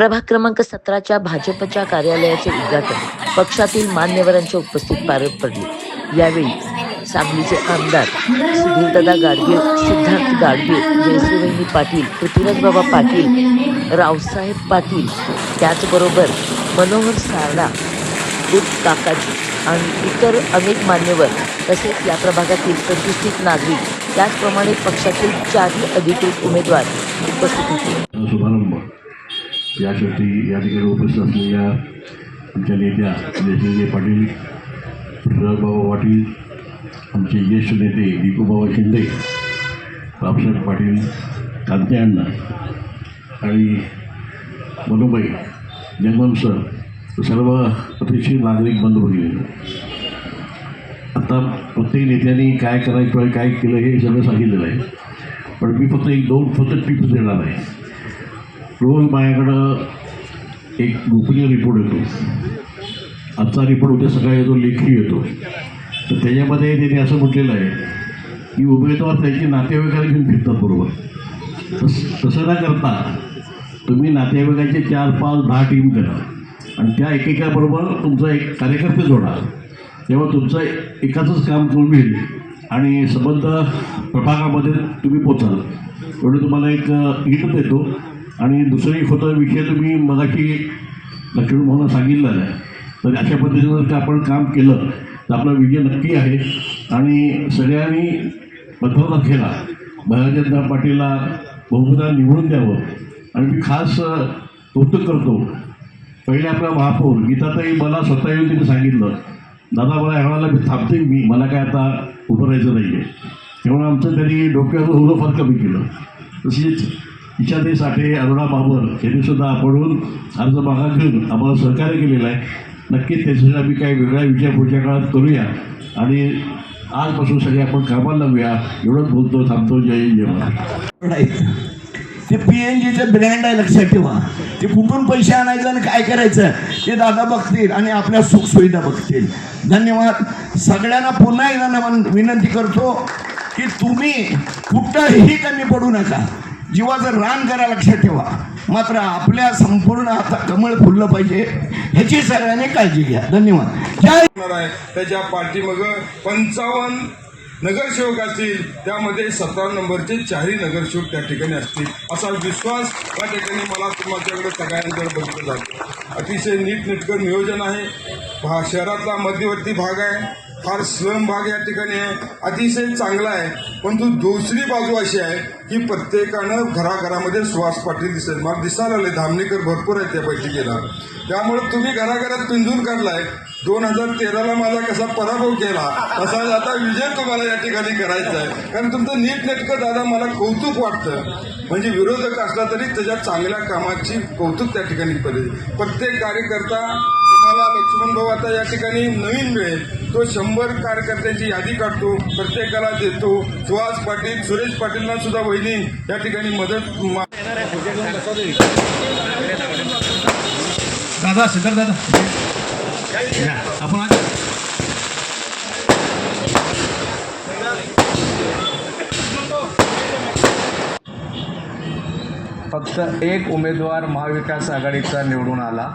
प्रभाग क्रमांक 17च्या भाजपच्या कार्यालयाचे उद्घाटन पक्षातील मान्यवरांच्या उपस्थित पार पडले। यावेळी सांगलीचे आमदार सुधीरदादा गाडगीळ, सिद्धार्थ गाडगीळ, जयश्रीवहिनी पाटील, पृथ्वीराजबाबा पाटील, रावसाहेब पाटील, त्याचबरोबर मनोहर सारडा, काकाजी आणि इतर अनेक मान्यवर तसेच या प्रभागातील प्रतिष्ठित नागरिक, त्याचप्रमाणे पक्षातील 4 अधिकृत उमेदवार उपस्थित होते। शुभारंभ यासाठी या ठिकाणी उपस्थित असलेल्या आमच्या नेत्या जयश्री पाटील, पृथ्वीराजबाबा पाटील, आमचे ज्येष्ठ नेते दीपूबाबा शिंदे, रावसाहेब पाटील, कांते अण्णा आणि मनोबाई जंगम सर, सर्व प्रतिष्ठित नागरिक बंधू भगिनी, आता प्रत्येक नेत्यांनी काय करायचं काय केलं हे सगळं सांगितलेलं आहे, पण मी फक्त 1-2 टिप्स देणार आहे। रोज माझ्याकडं एक गोपनीय रिपोर्ट येतो, आजचा रिपोर्ट उद्या सकाळी येतो, लेखी येतो, तर त्याच्यामध्ये त्यांनी असं म्हटलेलं आहे की उमेदवार त्याची नातेवाईकाला घेऊन फिरतात बरोबर। तसं न करता तुम्ही नातेवाईकांचे 4, 5, 10 टीम करा आणि त्या एकेकाबरोबर तुमचा एक कार्यकर्ते जोडा, तेव्हा तुमचं एकाचंच काम करून होईल आणि संबंध प्रभागामध्ये तुम्ही पोचाल। एवढं तुम्हाला एक हिट देतो। आणि दुसरी होतं विषय तुम्ही मगाशी लक्ष्मण सांगितलं आहे, तर अशा पद्धतीनं जर आपण काम केलं तर आपला विजय नक्की आहे आणि सगळ्यांनी मताचा खेळा भारतीय जनता पार्टीला बहुमताने निवडून द्यावं। आणि मी खास कौतुक करतो, पहिले आपला महापौर गीताताई मला स्वतः येऊन तिने सांगितलं, दादा मला ह्यावेळेला थांबते, मला काय आता उभं राहायचं नाही आहे, तेव्हा आमचं त्यांनी डोक्यावर थोडं फार कमी केलं। तसेच इशाताई साठे, अरुणा बाबर यांनीसुद्धा आपणहून अर्ज मागा घेऊन आम्हाला सहकार्य केलेलं आहे। नक्कीच त्याच्यासाठी आम्ही काही वेगळ्या विषय पुढच्या काळात करूया आणि आजपासून सगळे आपण कामाला लावूया। एवढंच बोलतो, थांबतो। जय जय। ते PNGचे ब्रँड आहे, लक्षात ठेवा। ते कुठून पैसे आणायचं आणि काय करायचं ते दादा बघतील आणि आपल्या सुखसुविधा बघतील। धन्यवाद सगळ्यांना। पुन्हा एकदा विनंती करतो की तुम्ही कुठंही कमी पडू नका, जीवाचं रान करा, लक्षात ठेवा। मात्र आपल्या संपूर्ण आता कमळ फुललं पाहिजे ह्याची सगळ्यांनी काळजी घ्या। धन्यवाद। जय। त्याच्या पाठीमागं 55 नगरसेवक असतील, त्यामध्ये 17 नंबरचे 4 नगरसेवक त्या ठिकाणी असतील, असा विश्वास त्या ठिकाणी मला तुमच्याकडे सगळ्यांकडे बघितलं जातं। अतिशय नीटनेटकं नियोजन आहे। शहरातला मध्यवर्ती भाग आहे, फार स्लम भाग या ठिकाणी आहे, अतिशय चांगला आहे। परंतु दुसरी बाजू अशी आहे की प्रत्येकानं घराघरामध्ये सुहास पाटील दिसत, मला दिसायला लागले धामणेकर भरपूर आहेत त्या बैठकीला, त्यामुळे तुम्ही घराघरात पिंजून काढलाय। 2013ला माझा कसा पराभव केला तसा आता विजय तुम्हाला या ठिकाणी करायचा आहे, कारण तुमचं नीटनेटकं दादा मला कौतुक वाटतं। म्हणजे विरोधक असला तरी त्याच्या चांगल्या कामाची कौतुक त्या ठिकाणी करेल। प्रत्येक कार्यकर्ता तुम्हाला लक्ष्मण भाऊ आता या ठिकाणी नवीन मिळेल, तो 100 कार्यकर्त्यांची यादी काढतो, प्रत्येकाला देतो। सुहास पाटील, सुरेश पाटीलना सुद्धा वहिनी या ठिकाणी मदत। दादा सिद्धार्थ दादा आपण फक्त एक उमेदवार महाविकास आघाडीचा निवडून आला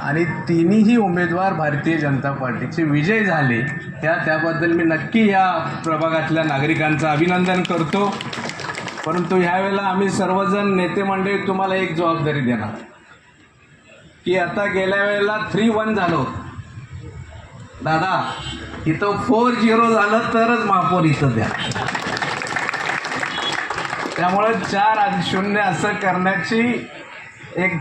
आणि तिन्ही उमेदवार भारतीय जनता पार्टीचे विजय झाले। त्याबद्दल मी नक्की या प्रभागातल्या नागरिकांचं अभिनंदन करतो। परंतु ह्यावेळेला आम्ही सर्वजण नेते मंडळी तुम्हाला एक जबाबदारी देणार की आता गेल्या वेळेला 3-1 झालो दादा, इथं 4-0 झालं तरच महापौर इथं द्या। त्यामुळे 4-0 असं करण्याची एक